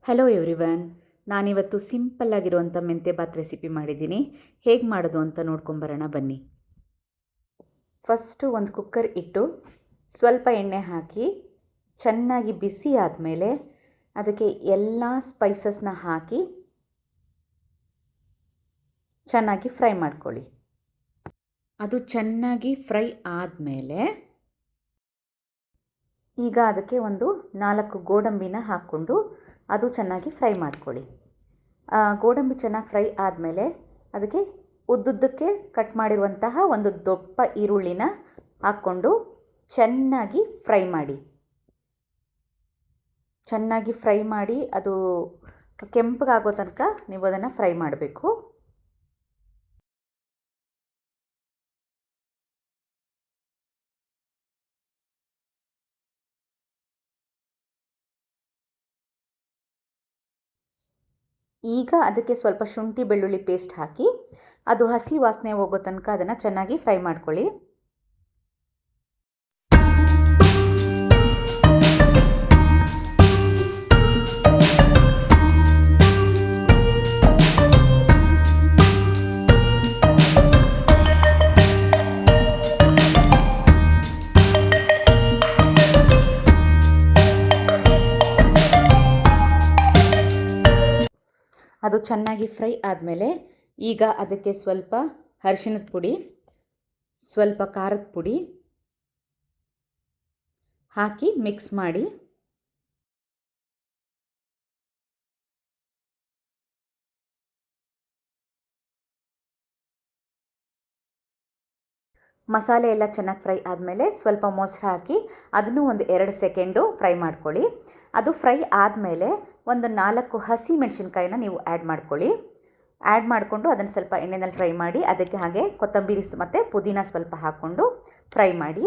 Hello everyone. ನಾನಿವತ್ತು simple ಆಗಿರುವಂಥ ಮೆಂತ್ಯ ಬಾತ್ ರೆಸಿಪಿ ಮಾಡಿದ್ದೀನಿ. ಹೇಗೆ ಮಾಡೋದು ಅಂತ ನೋಡ್ಕೊಂಬರೋಣ ಬನ್ನಿ. ಫಸ್ಟು ಒಂದು ಕುಕ್ಕರ್ ಇಟ್ಟು ಸ್ವಲ್ಪ ಎಣ್ಣೆ ಹಾಕಿ ಚೆನ್ನಾಗಿ ಬಿಸಿ ಆದಮೇಲೆ ಅದಕ್ಕೆ ಎಲ್ಲ ಸ್ಪೈಸಸ್ನ ಹಾಕಿ ಚೆನ್ನಾಗಿ ಫ್ರೈ ಮಾಡ್ಕೊಳ್ಳಿ. ಅದು ಚೆನ್ನಾಗಿ ಫ್ರೈ ಆದಮೇಲೆ ಈಗ ಅದಕ್ಕೆ ಒಂದು 4 ಗೋಡಂಬಿನ ಹಾಕ್ಕೊಂಡು ಅದು ಚೆನ್ನಾಗಿ ಫ್ರೈ ಮಾಡ್ಕೊಳ್ಳಿ. ಗೋಡಂಬಿ ಚೆನ್ನಾಗಿ ಫ್ರೈ ಆದಮೇಲೆ ಅದಕ್ಕೆ ಉದ್ದುದ್ದಕ್ಕೆ ಕಟ್ ಮಾಡಿರುವಂತಹ ಒಂದು ದೊಡ್ಡ ಈರುಳ್ಳಿನ ಹಾಕ್ಕೊಂಡು ಚೆನ್ನಾಗಿ ಫ್ರೈ ಮಾಡಿ. ಚೆನ್ನಾಗಿ ಫ್ರೈ ಮಾಡಿ ಅದು ಕೆಂಪಗಾಗೋ ತನಕ ನೀವು ಅದನ್ನು ಫ್ರೈ ಮಾಡಬೇಕು. ಈಗ ಅದಕ್ಕೆ ಸ್ವಲ್ಪ ಶುಂಠಿ ಬೆಳ್ಳುಳ್ಳಿ ಪೇಸ್ಟ್ ಹಾಕಿ ಅದು ಹಸಿ ವಾಸನೆ ಹೋಗೋ ತನಕ ಅದನ್ನು ಚೆನ್ನಾಗಿ ಫ್ರೈ ಮಾಡ್ಕೊಳ್ಳಿ. ಅದು ಚೆನ್ನಾಗಿ ಫ್ರೈ ಆದಮೇಲೆ ಈಗ ಅದಕ್ಕೆ ಸ್ವಲ್ಪ ಅರಿಶಿಣದ ಪುಡಿ, ಸ್ವಲ್ಪ ಖಾರದ ಪುಡಿ ಹಾಕಿ ಮಿಕ್ಸ್ ಮಾಡಿ. ಮಸಾಲೆ ಎಲ್ಲ ಚೆನ್ನಾಗಿ ಫ್ರೈ ಆದಮೇಲೆ ಸ್ವಲ್ಪ ಮೊಸರು ಹಾಕಿ ಅದನ್ನು ಒಂದು 2 ಸೆಕೆಂಡು ಫ್ರೈ ಮಾಡ್ಕೊಳ್ಳಿ. ಅದು ಫ್ರೈ ಆದಮೇಲೆ ಒಂದು 4 ಹಸಿ ಮೆಣಸಿನ್ಕಾಯಿನ ನೀವು ಆ್ಯಡ್ ಮಾಡ್ಕೊಳ್ಳಿ. ಆ್ಯಡ್ ಮಾಡಿಕೊಂಡು ಅದನ್ನು ಸ್ವಲ್ಪ ಎಣ್ಣೆಯಲ್ಲಿ ಫ್ರೈ ಮಾಡಿ ಅದಕ್ಕೆ ಹಾಗೆ ಕೊತ್ತಂಬರಿ ಮತ್ತು ಪುದೀನ ಸ್ವಲ್ಪ ಹಾಕ್ಕೊಂಡು ಫ್ರೈ ಮಾಡಿ.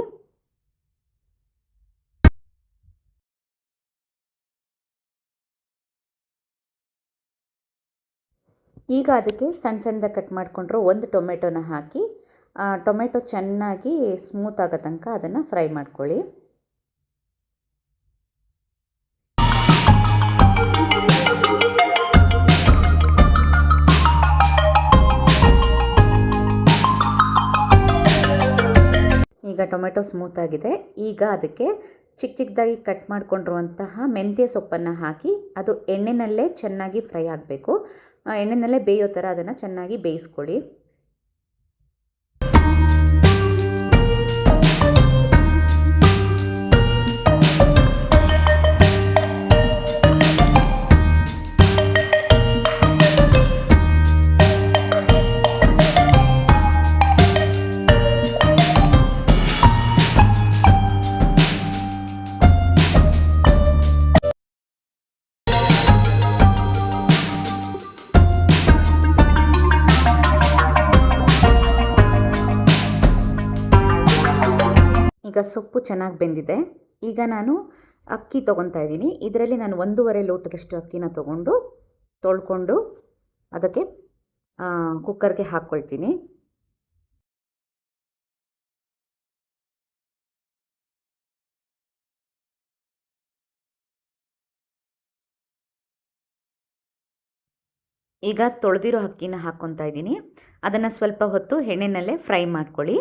ಈಗ ಅದಕ್ಕೆ ಸಣ್ಣ ಸಣ್ಣದಾಗಿ ಕಟ್ ಮಾಡಿಕೊಂಡ್ರು ಒಂದು ಟೊಮೆಟೊನ ಹಾಕಿ ಟೊಮೆಟೊ ಚೆನ್ನಾಗಿ ಸ್ಮೂತ್ ಆಗೋ ತನಕ ಅದನ್ನು ಫ್ರೈ ಮಾಡ್ಕೊಳ್ಳಿ. ಈಗ ಟೊಮೆಟೊ ಸ್ಮೂತ್ ಆಗಿದೆ. ಈಗ ಅದಕ್ಕೆ ಚಿಕ್ಕ ಚಿಕ್ಕದಾಗಿ ಕಟ್ ಮಾಡಿಕೊಂಡಿರುವಂತಹ ಮೆಂತ್ಯ ಸೊಪ್ಪನ್ನು ಹಾಕಿ ಅದು ಎಣ್ಣೆನಲ್ಲೇ ಚೆನ್ನಾಗಿ ಫ್ರೈ ಆಗಬೇಕು. ಎಣ್ಣೆನಲ್ಲೇ ಬೇಯೋ ಥರ ಅದನ್ನು ಚೆನ್ನಾಗಿ ಬೇಯಿಸ್ಕೊಳ್ಳಿ. ಈಗ ಸೊಪ್ಪು ಚೆನ್ನಾಗಿ ಬೆಂದಿದೆ. ಈಗ ನಾನು ಅಕ್ಕಿ ತೊಗೊತಾ ಇದ್ದೀನಿ. ಇದರಲ್ಲಿ ನಾನು 1.5 ಲೋಟದಷ್ಟು ಅಕ್ಕಿನ ತೊಳ್ಕೊಂಡು ಅದಕ್ಕೆ ಕುಕ್ಕರ್ಗೆ ಹಾಕ್ಕೊಳ್ತೀನಿ. ಈಗ ತೊಳೆದಿರೋ ಅಕ್ಕಿನ ಹಾಕ್ಕೊತಾ ಇದ್ದೀನಿ. ಅದನ್ನು ಸ್ವಲ್ಪ ಹೊತ್ತು ಎಣ್ಣೆನಲ್ಲೇ ಫ್ರೈ ಮಾಡ್ಕೊಳ್ಳಿ.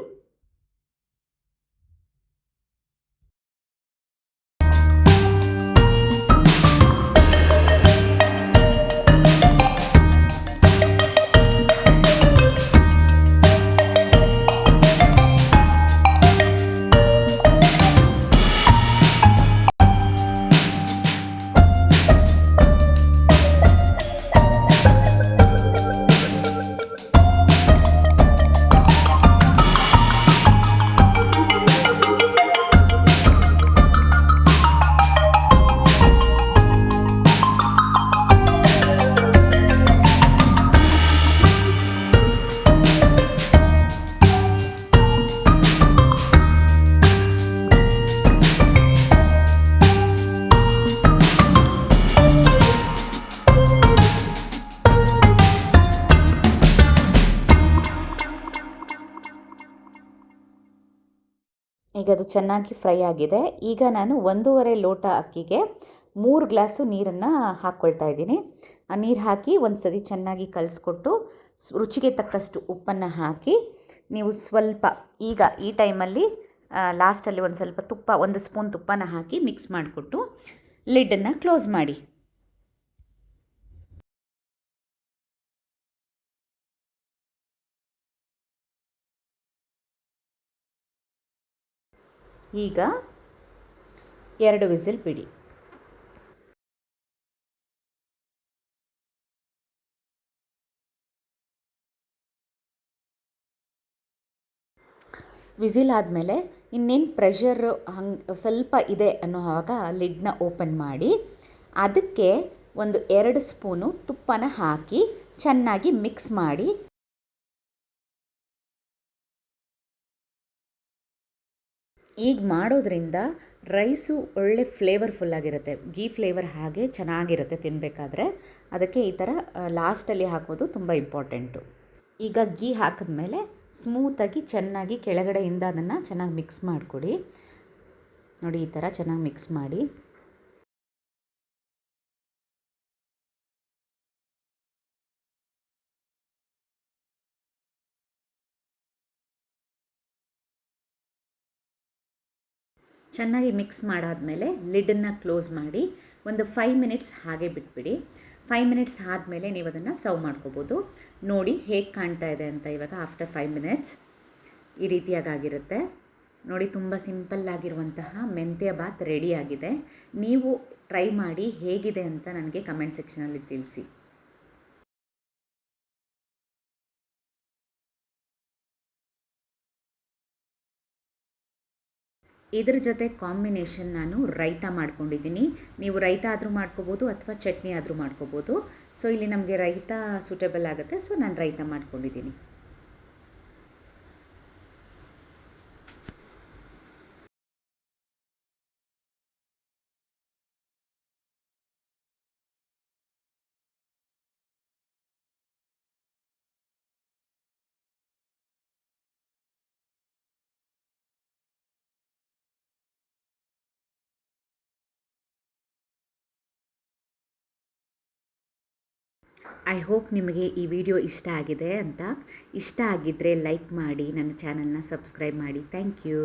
ಈಗ ಅದು ಚೆನ್ನಾಗಿ ಫ್ರೈ ಆಗಿದೆ. ಈಗ ನಾನು 1.5 ಲೋಟ ಅಕ್ಕಿಗೆ 3 ಗ್ಲಾಸು ನೀರನ್ನು ಹಾಕ್ಕೊಳ್ತಾ ಇದ್ದೀನಿ. ಆ ನೀರು ಹಾಕಿ ಒಂದು ಸತಿ ಚೆನ್ನಾಗಿ ಕಲಿಸ್ಕೊಟ್ಟು ರುಚಿಗೆ ತಕ್ಕಷ್ಟು ಉಪ್ಪನ್ನು ಹಾಕಿ ನೀವು ಸ್ವಲ್ಪ ಈಗ ಈ ಟೈಮಲ್ಲಿ ಲಾಸ್ಟಲ್ಲಿ ಒಂದು ಸ್ವಲ್ಪ ತುಪ್ಪ, 1 ಸ್ಪೂನ್ ತುಪ್ಪನ ಹಾಕಿ ಮಿಕ್ಸ್ ಮಾಡಿಕೊಟ್ಟು ಲಿಡ್ಡನ್ನು ಕ್ಲೋಸ್ ಮಾಡಿ. ಈಗ 2 ವಿಸಿಲ್ ಬಿಡಿ. ವಿಸಿಲ್ ಆದಮೇಲೆ ಇನ್ನೇನು ಪ್ರೆಷರ್ ಹಂಗೆ ಸ್ವಲ್ಪ ಇದೆ ಅನ್ನೋವಾಗ ಲಿಡ್ನ ಓಪನ್ ಮಾಡಿ ಅದಕ್ಕೆ ಒಂದು 2 ಸ್ಪೂನು ತುಪ್ಪನ ಹಾಕಿ ಚೆನ್ನಾಗಿ ಮಿಕ್ಸ್ ಮಾಡಿ. ಈಗ ಮಾಡೋದ್ರಿಂದ ರೈಸು ಒಳ್ಳೆ ಫ್ಲೇವರ್ಫುಲ್ಲಾಗಿರುತ್ತೆ, ಗೀ ಫ್ಲೇವರ್ ಹಾಗೆ ಚೆನ್ನಾಗಿರುತ್ತೆ ತಿನ್ನಬೇಕಾದ್ರೆ. ಅದಕ್ಕೆ ಈ ಥರ ಲಾಸ್ಟಲ್ಲಿ ಹಾಕೋದು ತುಂಬ ಇಂಪಾರ್ಟೆಂಟು. ಈಗ ಗೀ ಹಾಕಿದ್ಮೇಲೆ ಸ್ಮೂತಾಗಿ ಚೆನ್ನಾಗಿ ಕೆಳಗಡೆಯಿಂದ ಅದನ್ನು ಚೆನ್ನಾಗಿ ಮಿಕ್ಸ್ ಮಾಡಿಕೊಡಿ. ನೋಡಿ, ಈ ಥರ ಚೆನ್ನಾಗಿ ಮಿಕ್ಸ್ ಮಾಡಿ. ಚೆನ್ನಾಗಿ ಮಿಕ್ಸ್ ಮಾಡಾದಮೇಲೆ ಲಿಡ್ಡನ್ನು ಕ್ಲೋಸ್ ಮಾಡಿ ಒಂದು 5 ಮಿನಿಟ್ಸ್ ಹಾಗೆ ಬಿಟ್ಬಿಡಿ. 5 ಮಿನಿಟ್ಸ್ ಆದಮೇಲೆ ನೀವು ಅದನ್ನು ಸರ್ವ್ ಮಾಡ್ಕೋಬೋದು. ನೋಡಿ ಹೇಗೆ ಕಾಣ್ತಾ ಇದೆ ಅಂತ. ಇವಾಗ ಆಫ್ಟರ್ 5 ಮಿನಿಟ್ಸ್ ಈ ರೀತಿಯಾಗಿರುತ್ತೆ ನೋಡಿ. ತುಂಬ ಸಿಂಪಲ್ಲಾಗಿರುವಂತಹ ಮೆಂತ್ಯ ಬಾತ್ ರೆಡಿಯಾಗಿದೆ. ನೀವು ಟ್ರೈ ಮಾಡಿ ಹೇಗಿದೆ ಅಂತ ನನಗೆ ಕಮೆಂಟ್ ಸೆಕ್ಷನಲ್ಲಿ ತಿಳಿಸಿ. ಇದರ ಜೊತೆ ಕಾಂಬಿನೇಷನ್ ನಾನು ರೈತ ಮಾಡ್ಕೊಂಡಿದ್ದೀನಿ. ನೀವು ರೈತ ಆದರೂ ಮಾಡ್ಕೋಬೋದು ಅಥವಾ ಚಟ್ನಿ ಆದರೂ ಮಾಡ್ಕೋಬೋದು. ಸೊ ಇಲ್ಲಿ ನಮಗೆ ರೈತ ಸೂಟೇಬಲ್ ಆಗುತ್ತೆ, ಸೊ ನಾನು ರೈತ ಮಾಡ್ಕೊಂಡಿದ್ದೀನಿ. ಐ ಹೋಪ್ ನಿಮಗೆ ಈ ವಿಡಿಯೋ ಇಷ್ಟ ಆಗಿದೆ ಅಂತ. ಇಷ್ಟ ಆಗಿದ್ದರೆ ಲೈಕ್ ಮಾಡಿ, ನನ್ನ ಚಾನಲ್ನ ಸಬ್ಸ್ಕ್ರೈಬ್ ಮಾಡಿ. Thank you.